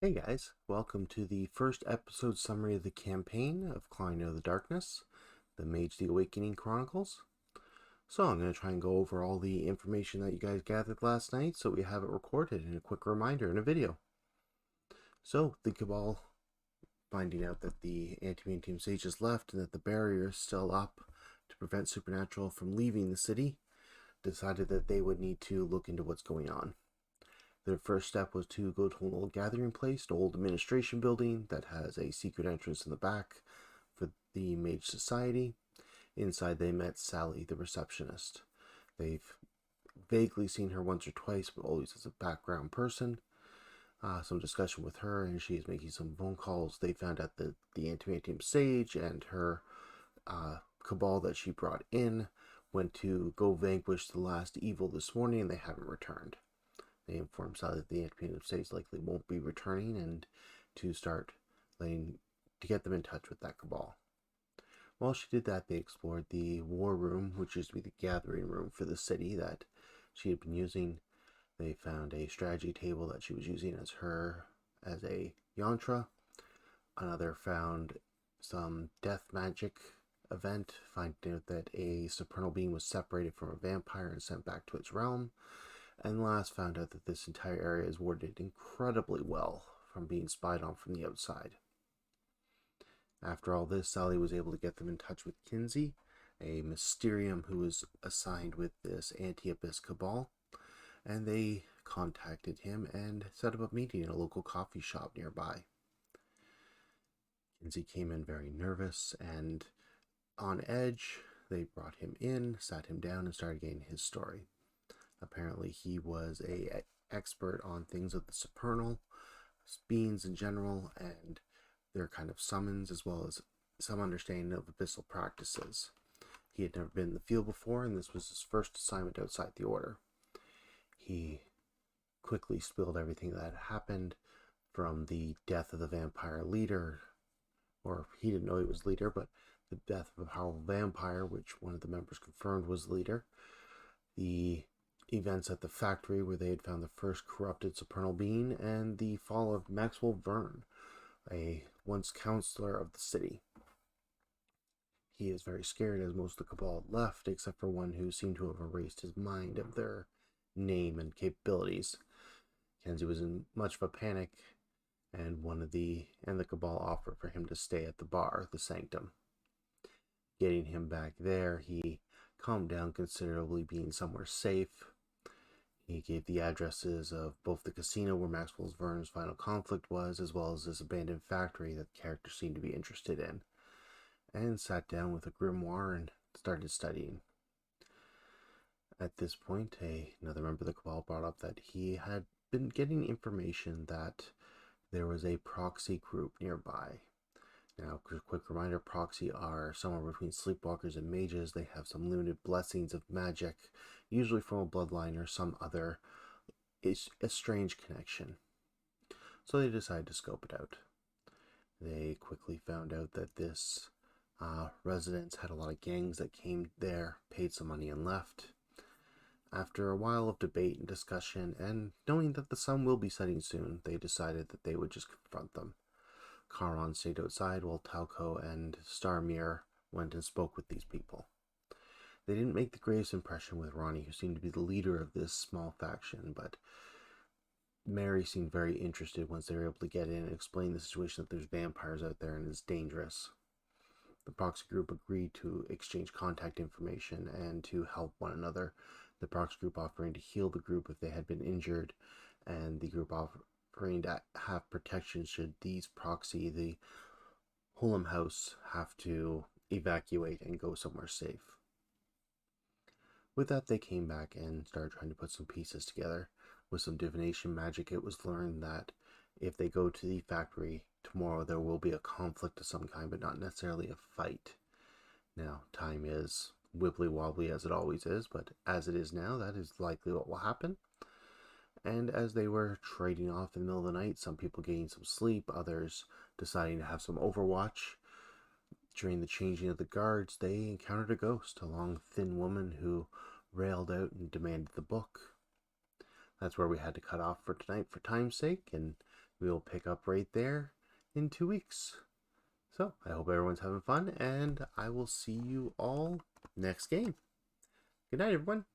Hey guys, welcome to the first episode summary of the campaign of Clawing Out of the Darkness, the Mage the Awakening Chronicles. So I'm going to try and go over all the information that you guys gathered last night so we have it recorded in a quick reminder in a video. So the Cabal, finding out that the Anti-Mage Team Sage has left and that the barrier is still up to prevent Supernatural from leaving the city, decided that they would need to look into what's going on. Their first step was to go to an old gathering place, an old administration building that has a secret entrance in the back for the Mage Society. Inside, they met Sally, the receptionist. They've vaguely seen her once or twice, but always as a background person. Some discussion with her, and she's making some phone calls. They found out that the Anti-Mage Sage and her cabal that she brought in went to go vanquish the last evil this morning, and they haven't returned. They informed Sally that the Anti-Mage Sage likely won't be returning, and to get them in touch with that cabal. While she did that, they explored the war room, which used to be the gathering room for the city that she had been using. They found a strategy table that she was using as a yantra. Another found some death magic event, finding out that a supernal being was separated from a vampire and sent back to its realm. And last found out that this entire area is warded incredibly well from being spied on from the outside. After all this, Sally was able to get them in touch with Kinsey, a Mysterium who was assigned with this Anti-Abyss Cabal, and they contacted him and set up a meeting in a local coffee shop nearby. Kinsey came in very nervous and on edge. They brought him in, sat him down, and started getting his story. Apparently, he was an expert on things of the supernal, beings in general, and their kind of summons, as well as some understanding of abyssal practices. He had never been in the field before, and this was his first assignment outside the Order. He quickly spilled everything that had happened, from the death of the vampire leader, or he didn't know he was leader, but the death of a powerful vampire, which one of the members confirmed was leader, the events at the factory where they had found the first corrupted supernal being, and the fall of Maxwell Verne, a once counselor of the city. He is very scared as most of the Cabal left, except for one who seemed to have erased his mind of their name and capabilities. Kenzie was in much of a panic, and the Cabal offered for him to stay at the bar, the Sanctum. Getting him back there, he calmed down considerably, being somewhere safe. He gave the addresses of both the casino where Maxwell Verne's final conflict was, as well as this abandoned factory that the characters seemed to be interested in, and sat down with a grimoire and started studying. At this point, another member of the Cabal brought up that he had been getting information that there was a proxy group nearby. Now, quick reminder, proxy are somewhere between sleepwalkers and mages. They have some limited blessings of magic, usually from a bloodline or some other strange connection. So they decided to scope it out. They quickly found out that this residence had a lot of gangs that came there, paid some money, and left. After a while of debate and discussion, and knowing that the sun will be setting soon, they decided that they would just confront them. Charon stayed outside while Talco and Starmere went and spoke with these people. They didn't make the greatest impression with Ronnie, who seemed to be the leader of this small faction, but Mary seemed very interested once they were able to get in and explain the situation, that there's vampires out there and it's dangerous. The proxy group agreed to exchange contact information and to help one another, the proxy group offering to heal the group if they had been injured, and the group offering to have protection should these proxy, the Hullam House, have to evacuate and go somewhere safe. With that, they came back and started trying to put some pieces together. With some divination magic, it was learned that if they go to the factory tomorrow, there will be a conflict of some kind, but not necessarily a fight. Now, time is wibbly-wobbly as it always is, but as it is now, that is likely what will happen. And as they were trading off in the middle of the night, some people getting some sleep, others deciding to have some overwatch. During the changing of the guards, they encountered a ghost, a long, thin woman who railed out and demanded the book. That's where we had to cut off for tonight for time's sake, and we'll pick up right there in 2 weeks. So I hope everyone's having fun, and I will see you all next game. Good night, everyone.